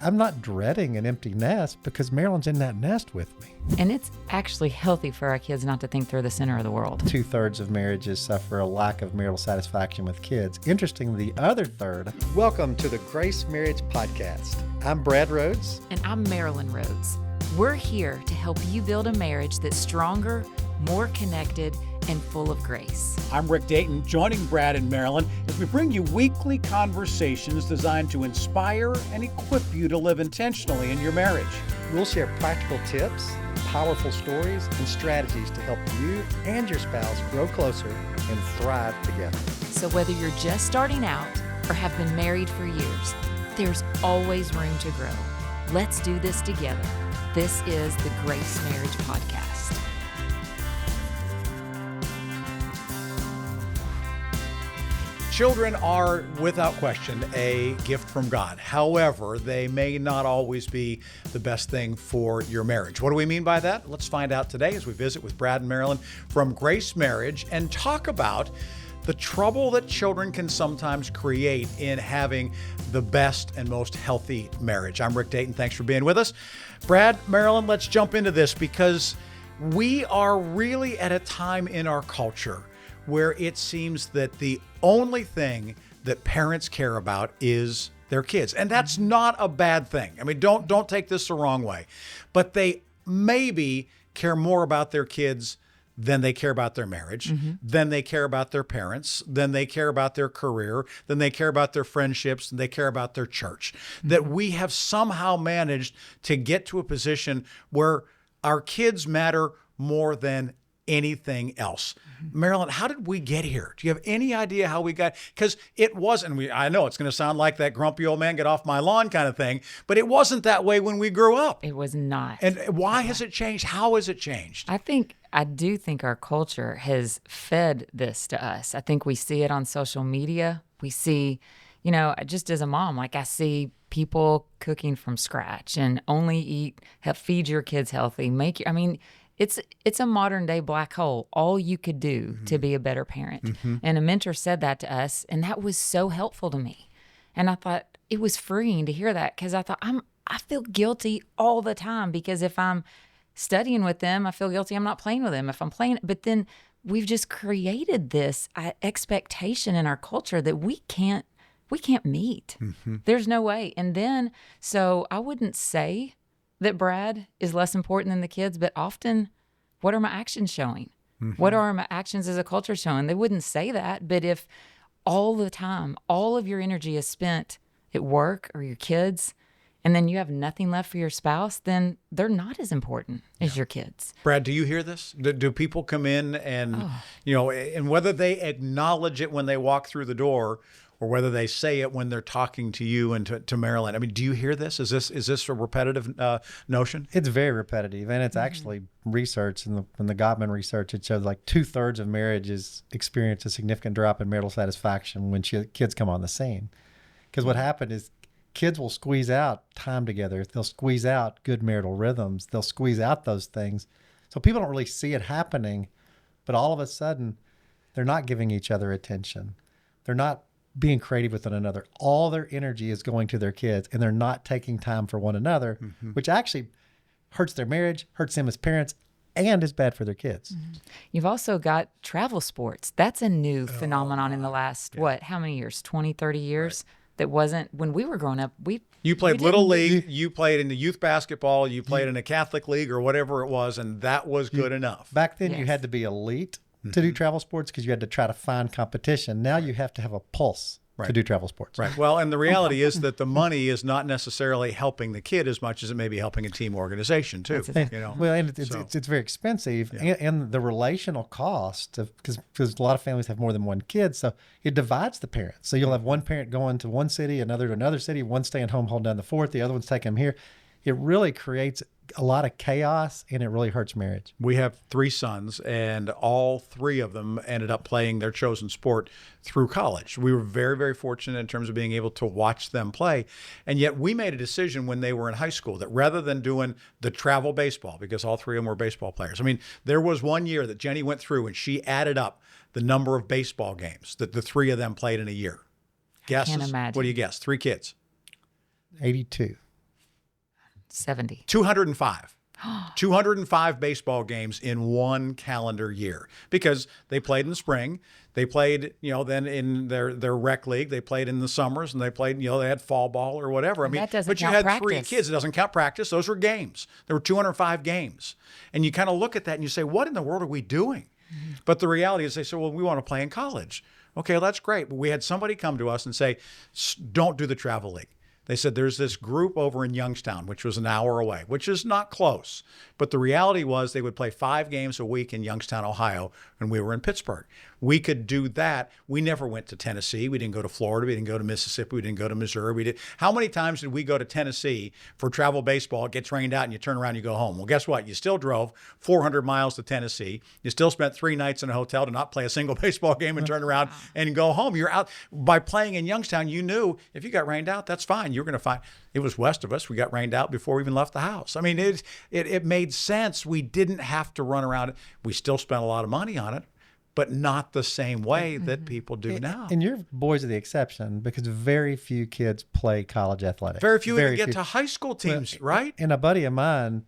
I'm not dreading an empty nest because Marilyn's in that nest with me. And it's actually healthy for our kids not to think they're the center of the world. 2/3 of marriages suffer a lack of marital satisfaction with kids. Interestingly, the other third. Welcome to the Grace Marriage Podcast. I'm Brad Rhoads. And I'm Marilyn Rhoads. We're here to help you build a marriage that's stronger, more connected, and full of grace. I'm Rick Dayton, joining Brad and Marilyn as we bring you weekly conversations designed to inspire and equip you to live intentionally in your marriage. We'll share practical tips, powerful stories, and strategies to help you and your spouse grow closer and thrive together. So whether you're just starting out or have been married for years, there's always room to grow. Let's do this together. This is the Grace Marriage Podcast. Children are, without question, a gift from God. However, they may not always be the best thing for your marriage. What do we mean by that? Let's find out today as we visit with Brad and Marilyn from Grace Marriage and talk about the trouble that children can sometimes create in having the best and most healthy marriage. I'm Rick Dayton. Thanks for being with us. Brad, Marilyn, let's jump into this because we are really at a time in our culture where it seems that the only thing that parents care about is their kids. And that's not a bad thing. I mean, don't take this the wrong way. But they maybe care more about their kids than they care about their marriage, than they care about their parents, than they care about their career, than they care about their friendships, than they care about their church. That we have somehow managed to get to a position where our kids matter more than anything else. Marilyn, how did we get here? Do you have any idea how we got? Because it wasn't, I know it's going to sound like that grumpy old man, get off my lawn kind of thing, but it wasn't that way when we grew up. It was not. And why has it changed? How has it changed? I do think our culture has fed this to us. I think we see it on social media. We see, just as a mom, like I see people cooking from scratch and only feed your kids healthy, it's a modern day black hole, all you could do to be a better parent. And a mentor said that to us, and that was so helpful to me. And I thought it was freeing to hear that because I thought I feel guilty all the time because if I'm studying with them, I feel guilty I'm not playing with them. If I'm playing, but then we've just created this expectation in our culture that we can't meet. There's no way. And then, so I wouldn't say that Brad is less important than the kids, but often, what are my actions showing? What are my actions as a culture showing? They wouldn't say that, but if all the time, all of your energy is spent at work or your kids, and then you have nothing left for your spouse, then they're not as important as your kids. Brad, do you hear this? Do people come in and, and whether they acknowledge it when they walk through the door or whether they say it when they're talking to you and to Marilyn. I mean, do you hear this? Is this a repetitive notion? It's very repetitive, and it's actually research. In the Gottman research, it shows like 2/3 of marriages experience a significant drop in marital satisfaction when kids come on the scene. Because what happened is kids will squeeze out time together. They'll squeeze out good marital rhythms. They'll squeeze out those things. So people don't really see it happening, but all of a sudden, they're not giving each other attention. They're not being creative with one another. All their energy is going to their kids, and they're not taking time for one another, which actually hurts their marriage, hurts them as parents, and is bad for their kids. You've also got travel sports. That's a new phenomenon in the last, how many years? 20, 30 years? Right. That wasn't, when we were growing up, You played Little League, you played in the youth basketball, you played in a Catholic league or whatever it was, and that was good enough. Back then, you had to be elite to do travel sports because you had to try to find competition. Now you have to have a pulse to do travel sports. Right. Well, and the reality is that the money is not necessarily helping the kid as much as it may be helping a team organization too. Well, and it's very expensive, and the relational cost because a lot of families have more than one kid, so it divides the parents. So you'll have one parent going to one city, another to another city, one staying home holding down the fort, the other one's taking them here. It really creates a lot of chaos, and it really hurts marriage. We have 3 sons, and all 3 of them ended up playing their chosen sport through college. We were very, very fortunate in terms of being able to watch them play. And yet we made a decision when they were in high school that rather than doing the travel baseball, because all 3 of them were baseball players. I mean, there was one year that Jenny went through and she added up the number of baseball games that the 3 of them played in a year. Guesses? I can't imagine. What do you guess? 3 kids. 82. 70. 205. 205 baseball games in one calendar year because they played in the spring. They played, then in their rec league, they played in the summers, and they played, they had fall ball or whatever. And that doesn't but you count had 3 practice. kids. It doesn't count practice. Those were games. There were 205 games. And you kind of look at that and you say, what in the world are we doing? But the reality is they say, well, we want to play in college. Okay, well, that's great. But we had somebody come to us and say, don't do the travel league. They said there's this group over in Youngstown, which was an hour away, which is not close. But the reality was they would play 5 games a week in Youngstown, Ohio, and we were in Pittsburgh. We could do that. We never went to Tennessee. We didn't go to Florida. We didn't go to Mississippi. We didn't go to Missouri. How many times did we go to Tennessee for travel baseball? It gets rained out and you turn around and you go home. Well, guess what? You still drove 400 miles to Tennessee. You still spent 3 nights in a hotel to not play a single baseball game and turn around and go home. You're out. By playing in Youngstown, you knew if you got rained out, that's fine. You're going to find it was west of us. We got rained out before we even left the house. I mean, it made sense. We didn't have to run around. We still spent a lot of money on it, but not the same way that people do now. And your boys are the exception because very few kids play college athletics. Very few even get to high school teams, right? And a buddy of mine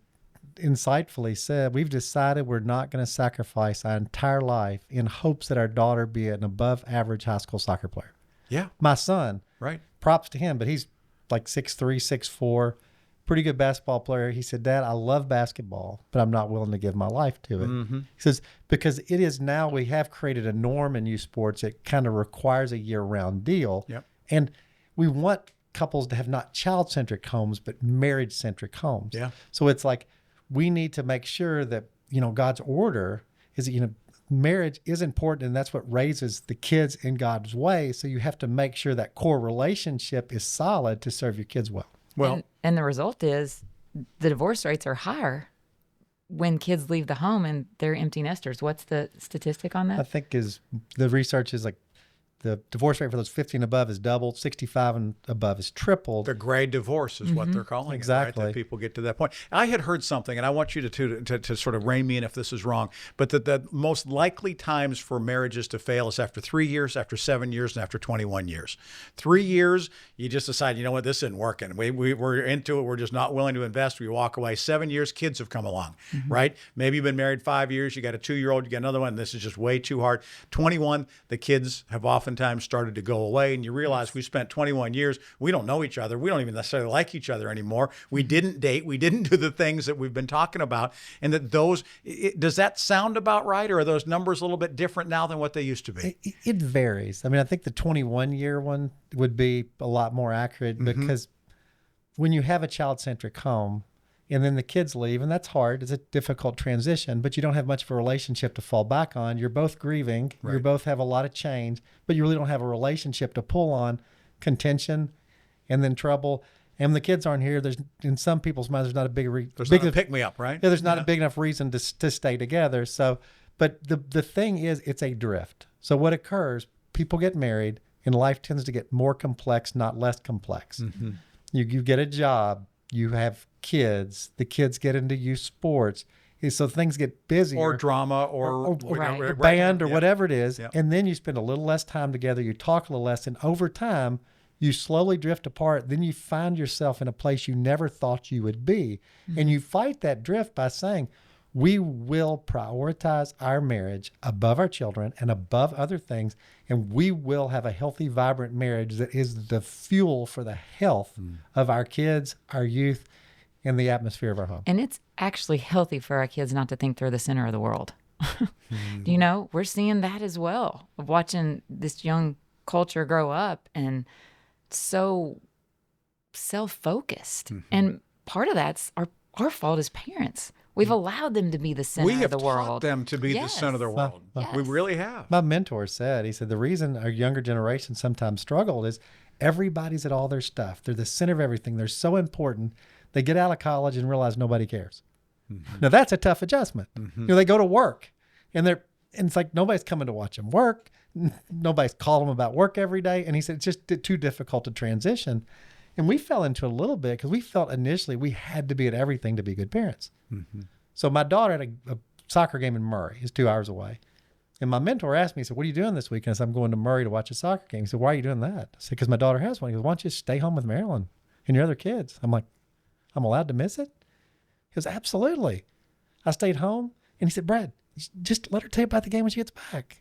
insightfully said, we've decided we're not going to sacrifice our entire life in hopes that our daughter be an above average high school soccer player. Yeah. My son, right? Props to him, but he's like 6'3", 6'4", pretty good basketball player. He said, Dad, I love basketball, but I'm not willing to give my life to it. Mm-hmm. He says, because it is now, we have created a norm in youth sports. It kind of requires a year-round deal. Yep. And we want couples to have not child-centric homes, but marriage-centric homes. Yeah. So it's like, we need to make sure that, God's order is that, marriage is important, and that's what raises the kids in God's way. So you have to make sure that core relationship is solid to serve your kids well. Well, and the result is the divorce rates are higher when kids leave the home and they're empty nesters. What's the statistic on that? I think the research is like the divorce rate for those 50 and above is doubled, 65 and above is tripled. the gray divorce is what they're calling Exactly. it, right? That people get to that point. I had heard something, and I want you to sort of rein me in if this is wrong, but that the most likely times for marriages to fail is after 3 years, after 7 years, and after 21 years. 3 years, you just decide, you know what, this isn't working. We're into it. We're just not willing to invest. We walk away. 7 years, kids have come along, right? Maybe you've been married 5 years. You got a 2-year-old. You got another one. And this is just way too hard. 21, the kids have oftentimes started to go away, and you realize we spent 21 years. We don't know each other. We don't even necessarily like each other anymore. We didn't date. We didn't do the things that we've been talking about. And that does that sound about right? Or are those numbers a little bit different now than what they used to be? It varies. I mean, I think the 21-year one would be a lot more accurate because when you have a child-centric home and then the kids leave, and that's hard, it's a difficult transition, but you don't have much of a relationship to fall back on. You're both grieving. Right. You both have a lot of change, but you really don't have a relationship to pull on. Contention and then trouble. And when the kids aren't here, in some people's minds, there's not a There's not a pick-me-up, right? Yeah, there's not a big enough reason to stay together. So, but the thing is, it's a drift. So what occurs, people get married, and life tends to get more complex, not less complex. You get a job, you have kids, the kids get into youth sports. So things get busier. Or drama or band or whatever it is. Yeah. And then you spend a little less time together. You talk a little less. And over time, you slowly drift apart. Then you find yourself in a place you never thought you would be. And you fight that drift by saying, we will prioritize our marriage above our children and above other things. And we will have a healthy, vibrant marriage that is the fuel for the health of our kids, our youth, and the atmosphere of our home. And it's actually healthy for our kids not to think they're the center of the world. We're seeing that as well, of watching this young culture grow up and so self-focused. And part of that's our fault as parents. We've allowed them to be the center of the world. We have taught them to be the center of the world. Yes. We really have. My mentor said, the reason our younger generation sometimes struggled is everybody's at all their stuff. They're the center of everything. They're so important. They get out of college and realize nobody cares. Now that's a tough adjustment. They go to work and it's like nobody's coming to watch them work. Nobody's calling them about work every day. And he said, it's just too difficult to transition. And we fell into it a little bit because we felt initially we had to be at everything to be good parents. So my daughter had a soccer game in Murray. It's 2 hours away. And my mentor asked me, he said, what are you doing this weekend? I said, I'm going to Murray to watch a soccer game. He said, why are you doing that? I said, because my daughter has one. He goes, why don't you stay home with Marilyn and your other kids? I'm like, I'm allowed to miss it? He goes, absolutely. I stayed home, and he said, Brad, just let her tell you about the game when she gets back.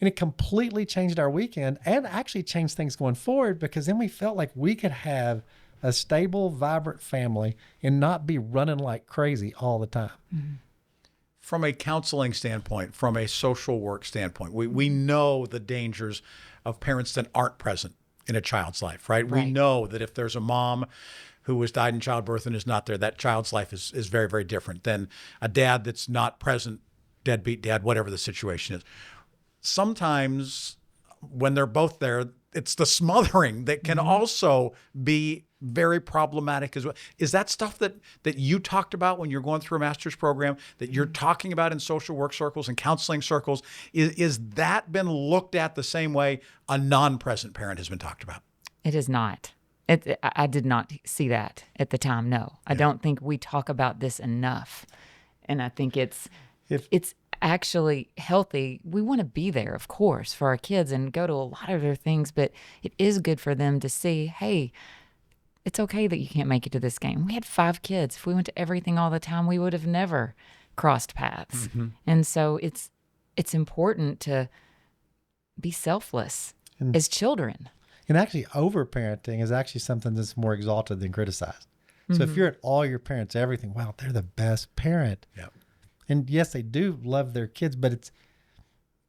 And it completely changed our weekend and actually changed things going forward, because then we felt like we could have a stable, vibrant family and not be running like crazy all the time. Mm-hmm. From a counseling standpoint, from a social work standpoint, we know the dangers of parents that aren't present in a child's life, right? We know that if there's a mom who was died in childbirth and is not there, that child's life is very, very different than a dad that's not present, deadbeat dad, whatever the situation is. Sometimes when they're both there, it's the smothering that can also be very problematic as well. Is that stuff that you talked about when you're going through a master's program, that you're talking about in social work circles and counseling circles? Is that been looked at the same way a non-present parent has been talked about? It is not. I did not see that at the time, no. I don't think we talk about this enough. And I think it's actually healthy. We want to be there, of course, for our kids and go to a lot of their things, but it is good for them to see, hey, it's okay that you can't make it to this game. We had 5 kids. If we went to everything all the time, we would have never crossed paths. Mm-hmm. And so it's important to be selfless as children. And actually, over-parenting is actually something that's more exalted than criticized. So if you're at all your parents, everything, wow, they're the best parent. Yep. And yes, they do love their kids, but it's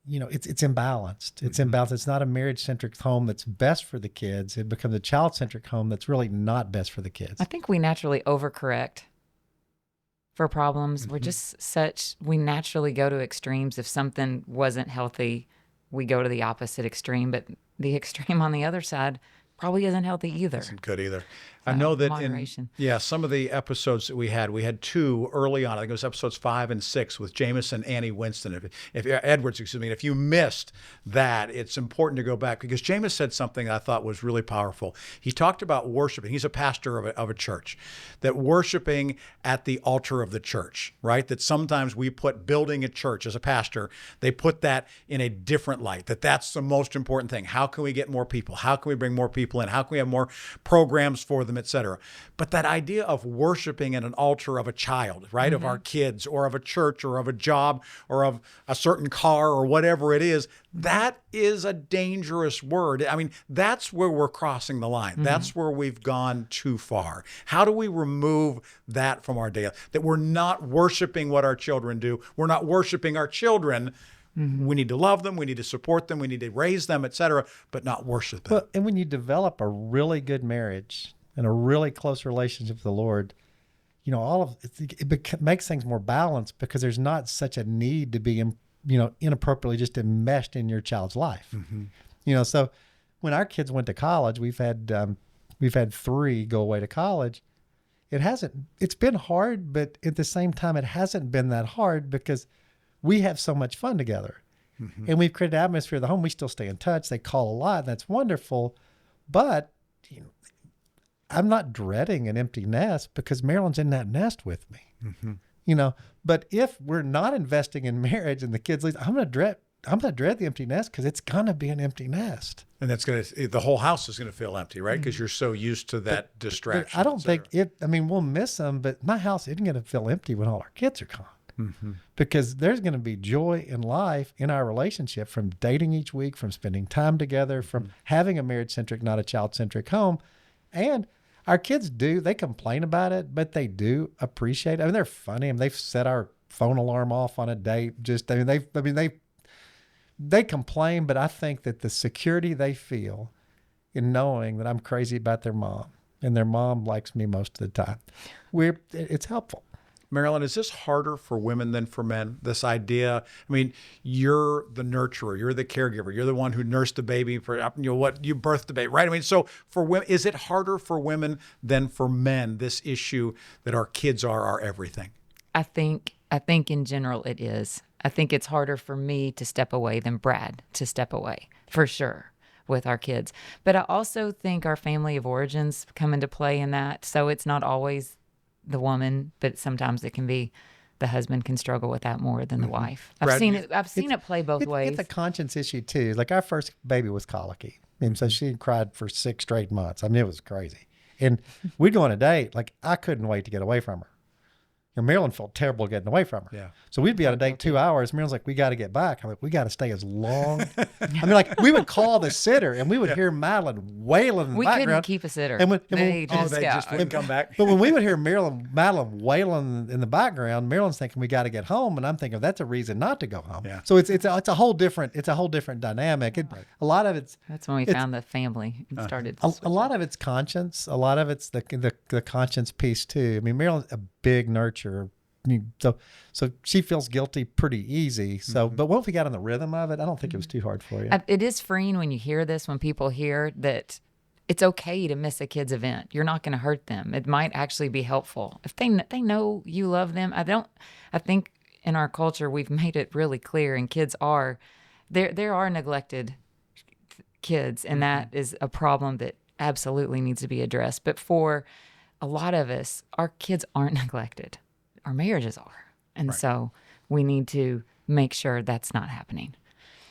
imbalanced. It's imbalanced. It's not a marriage-centric home that's best for the kids. It becomes a child-centric home that's really not best for the kids. I think we naturally overcorrect for problems. We're just we naturally go to extremes. If something wasn't healthy, we go to the opposite extreme, but the extreme on the other side probably isn't healthy either. Isn't good either. I know that moderation. Some of the episodes that we had 2 early on. I think it was episodes 5 and 6 with Jameson and Annie Winston. If Edwards, excuse me. If you missed that, it's important to go back, because Jameson said something I thought was really powerful. He talked about worshiping. He's a pastor of a church, that worshiping at the altar of the church, right? That sometimes we put building a church as a pastor, they put that in a different light, that's the most important thing. How can we get more people? How can we bring more people in? How can we have more programs for them, etc.? But that idea of worshiping at an altar of a child, right? Of our kids, or of a church, or of a job, or of a certain car, or whatever it is, that is a dangerous word. I mean, that's where we're crossing the line. That's where we've gone too far. How do we remove that from our day? That we're not worshiping what our children do. We're not worshiping our children. We need to love them. We need to support them. We need to raise them, etc., but not worship them. Well, and when you develop a really good marriage and a really close relationship with the Lord, it makes things more balanced, because there's not such a need to be, inappropriately just enmeshed in your child's life. So when our kids went to college, we've had 3 go away to college. It's been hard, but at the same time, it hasn't been that hard, because we have so much fun together. And we've created an atmosphere of the home. We still stay in touch. They call a lot, and that's wonderful. But I'm not dreading an empty nest, because Marilyn's in that nest with me. But if we're not investing in marriage and the kids leave, I'm gonna dread the empty nest, because it's gonna be an empty nest. And the whole house is gonna feel empty, right? Because you're so used to that distraction. But I don't think we'll miss them, but my house isn't gonna feel empty when all our kids are gone. Because there's going to be joy in life in our relationship, from dating each week, from spending time together, from having a marriage-centric, not a child-centric home. And our kids they complain about it, but they do appreciate it. I mean, they're funny. I mean, they've set our phone alarm off on a date. They complain, but I think that the security they feel in knowing that I'm crazy about their mom, and their mom likes me most of the time, it's helpful. Marilyn, is this harder for women than for men? This idea, I mean, you're the nurturer, you're the caregiver, you're the one who nursed the baby, you birthed the baby, right? I mean, so for women, is it harder for women than for men, this issue that our kids are our everything? I think in general it is. I think it's harder for me to step away than Brad to step away, for sure, with our kids. But I also think our family of origins come into play in that. So it's not always the woman, but sometimes it can be the husband can struggle with that more than the wife. I've seen it play both ways. It's a conscience issue too. Like, our first baby was colicky, and so she cried for 6 straight months. I mean, it was crazy. And we'd go on a date. Like, I couldn't wait to get away from her. And Marilyn felt terrible getting away from her. Yeah. So we'd be on a date 2 hours. Marilyn's like, we got to get back. I'm like, we got to stay as long. I mean, like, we would call the sitter and we would hear Madeline wailing in the We background. couldn't keep a sitter. They just wouldn't come back. But when we would hear Madeline wailing in the background, Marilyn's thinking we got to get home, and I'm thinking that's a reason not to go home. Yeah. So it's a whole different dynamic. A lot of it's That's when we found the family and started. a lot of it's conscience. A lot of it's the conscience piece too. I mean, Marilyn's a big nurturer. So she feels guilty pretty easy. So, but once we got in the rhythm of it, I don't think it was too hard for you. It is freeing when you hear this, when people hear that it's okay to miss a kid's event. You're not going to hurt them. It might actually be helpful. If they know you love them. I think in our culture, we've made it really clear, and kids are, there are neglected kids, and that is a problem that absolutely needs to be addressed. But for a lot of us, our kids aren't neglected. Our marriages are. And so we need to make sure that's not happening.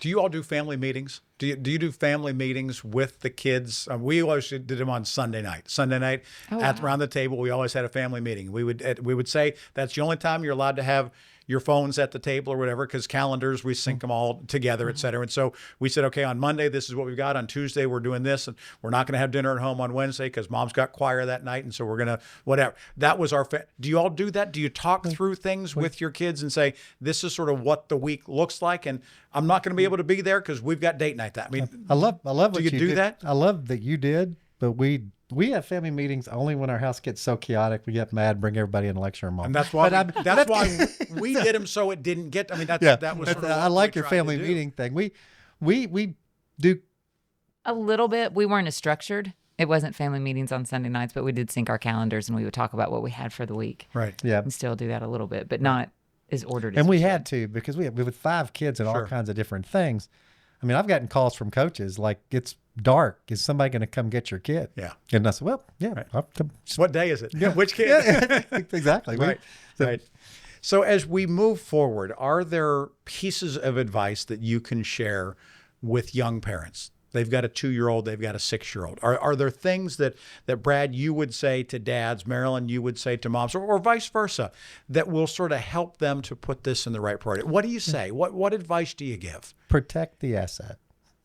Do you all do family meetings? Do you do family meetings with the kids? We always did them on Sunday night. Around the table, we always had a family meeting. We would say that's the only time you're allowed to have your phones at the table or whatever, because calendars, we sync them all together, et cetera. And so we said, okay, on Monday, this is what we've got. On Tuesday, we're doing this. And we're not going to have dinner at home on Wednesday because mom's got choir that night. And so we're going to, whatever. That was our, do you all do that? Do you talk through things with your kids and say, this is sort of what the week looks like? And I'm not going to be able to be there because we've got date night that. I mean, I love what you do did. that? I love that you did, but we have family meetings only when our house gets so chaotic. We get mad, bring everybody in the lecture room. And that's why that's why we did them, so it didn't get. I mean, that was. Sort of I like your family meeting thing. We do a little bit. We weren't as structured. It wasn't family meetings on Sunday nights, but we did sync our calendars and we would talk about what we had for the week. Right. Yeah. We still do that a little bit, but not as ordered. And we had to, because we with 5 kids and all kinds of different things. I mean, I've gotten calls from coaches like, it's dark. Is somebody going to come get your kid? Yeah. And I said, well, yeah. Right. I'll come. What day is it? Yeah. Which kid? Yeah, exactly. Right. So as we move forward, are there pieces of advice that you can share with young parents? They've got a 2-year-old, they've got a 6-year-old. Are there things that Brad, you would say to dads, Marilyn, you would say to moms, or vice versa, that will sort of help them to put this in the right priority? What do you say? What advice do you give? Protect the asset.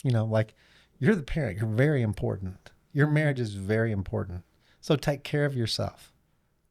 Like, you're the parent. You're very important. Your marriage is very important. So take care of yourself.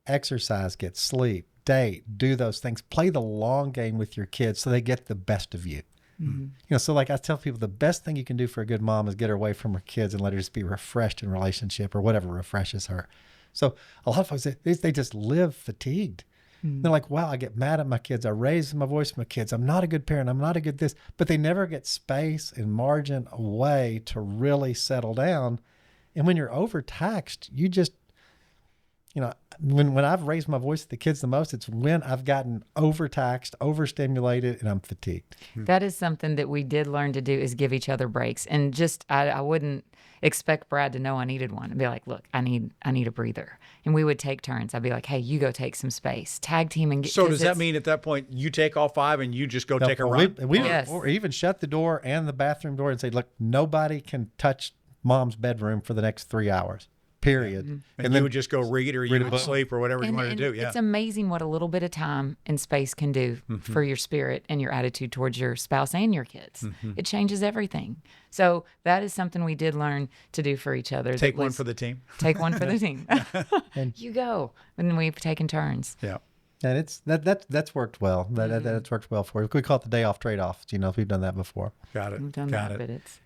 Exercise, get sleep, date, do those things. Play the long game with your kids so they get the best of you. Mm-hmm. So like I tell people, the best thing you can do for a good mom is get her away from her kids and let her just be refreshed in relationship or whatever refreshes her. So a lot of folks, they just live fatigued. Mm-hmm. They're like, wow, I get mad at my kids. I raise my voice for my kids. I'm not a good parent. I'm not a good this. But they never get space and margin away to really settle down. And when you're overtaxed, you just, when I've raised my voice to the kids the most, it's when I've gotten overtaxed, overstimulated, and I'm fatigued. That is something that we did learn to do, is give each other breaks. And just, I wouldn't expect Brad to know I needed one. I'd be like, look, I need a breather. And we would take turns. I'd be like, hey, you go take some space. Tag team and get. So does that mean at that point you take all 5 and you just go take a run? Yes. Or even shut the door and the bathroom door and say, look, nobody can touch mom's bedroom for the next 3 hours. Period. Mm-hmm. And then you would just go read or you would sleep or whatever you wanted to do. Yeah. It's amazing what a little bit of time and space can do for your spirit and your attitude towards your spouse and your kids. Mm-hmm. It changes everything. So that is something we did learn to do for each other. Take one for the team. Take one for the team. You go. And we've taken turns. Yeah. And that's worked well. That's worked well for you. We call it the day off trade-off. We've done that before. Got it. We've done that, but it's.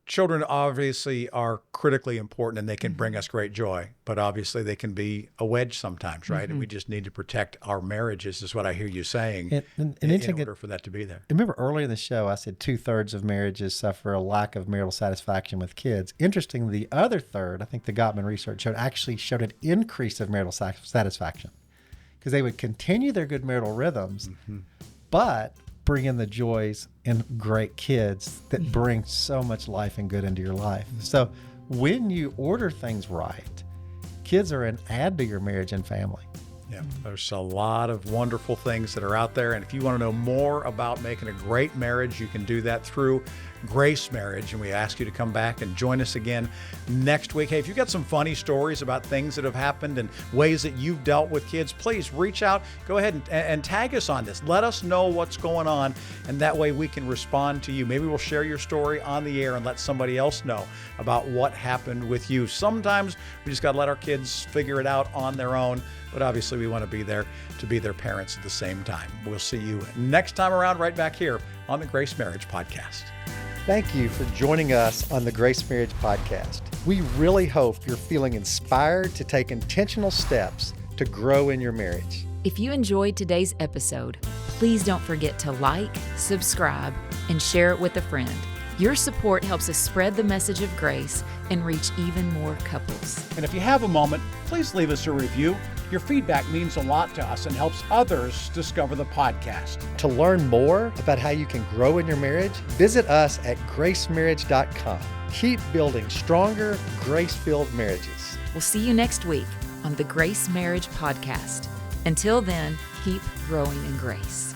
Children obviously are critically important and they can bring us great joy, but obviously they can be a wedge sometimes, right? And we just need to protect our marriages, is what I hear you saying, in order for that to be there. Remember earlier in the show, I said 2/3 of marriages suffer a lack of marital satisfaction with kids. Interestingly, the other third, I think the Gottman research showed an increase of marital satisfaction because they would continue their good marital rhythms, but bring in the joys and great kids that bring so much life and good into your life. So when you order things right, kids are an add to your marriage and family. Yeah, there's a lot of wonderful things that are out there. And if you want to know more about making a great marriage, you can do that through Grace Marriage, and we ask you to come back and join us again next week. Hey, if you've got some funny stories about things that have happened and ways that you've dealt with kids, please reach out. Go ahead and tag us on this. Let us know what's going on, and that way we can respond to you. Maybe we'll share your story on the air and let somebody else know about what happened with you. Sometimes we just got to let our kids figure it out on their own, but obviously we want to be there to be their parents at the same time. We'll see you next time around right back here on the Grace Marriage Podcast. Thank you for joining us on the Grace Marriage Podcast. We really hope you're feeling inspired to take intentional steps to grow in your marriage. If you enjoyed today's episode, please don't forget to like, subscribe, and share it with a friend. Your support helps us spread the message of grace and reach even more couples. And if you have a moment, please leave us a review. Your feedback means a lot to us and helps others discover the podcast. To learn more about how you can grow in your marriage, visit us at gracemarriage.com. Keep building stronger, grace-filled marriages. We'll see you next week on the Grace Marriage Podcast. Until then, keep growing in grace.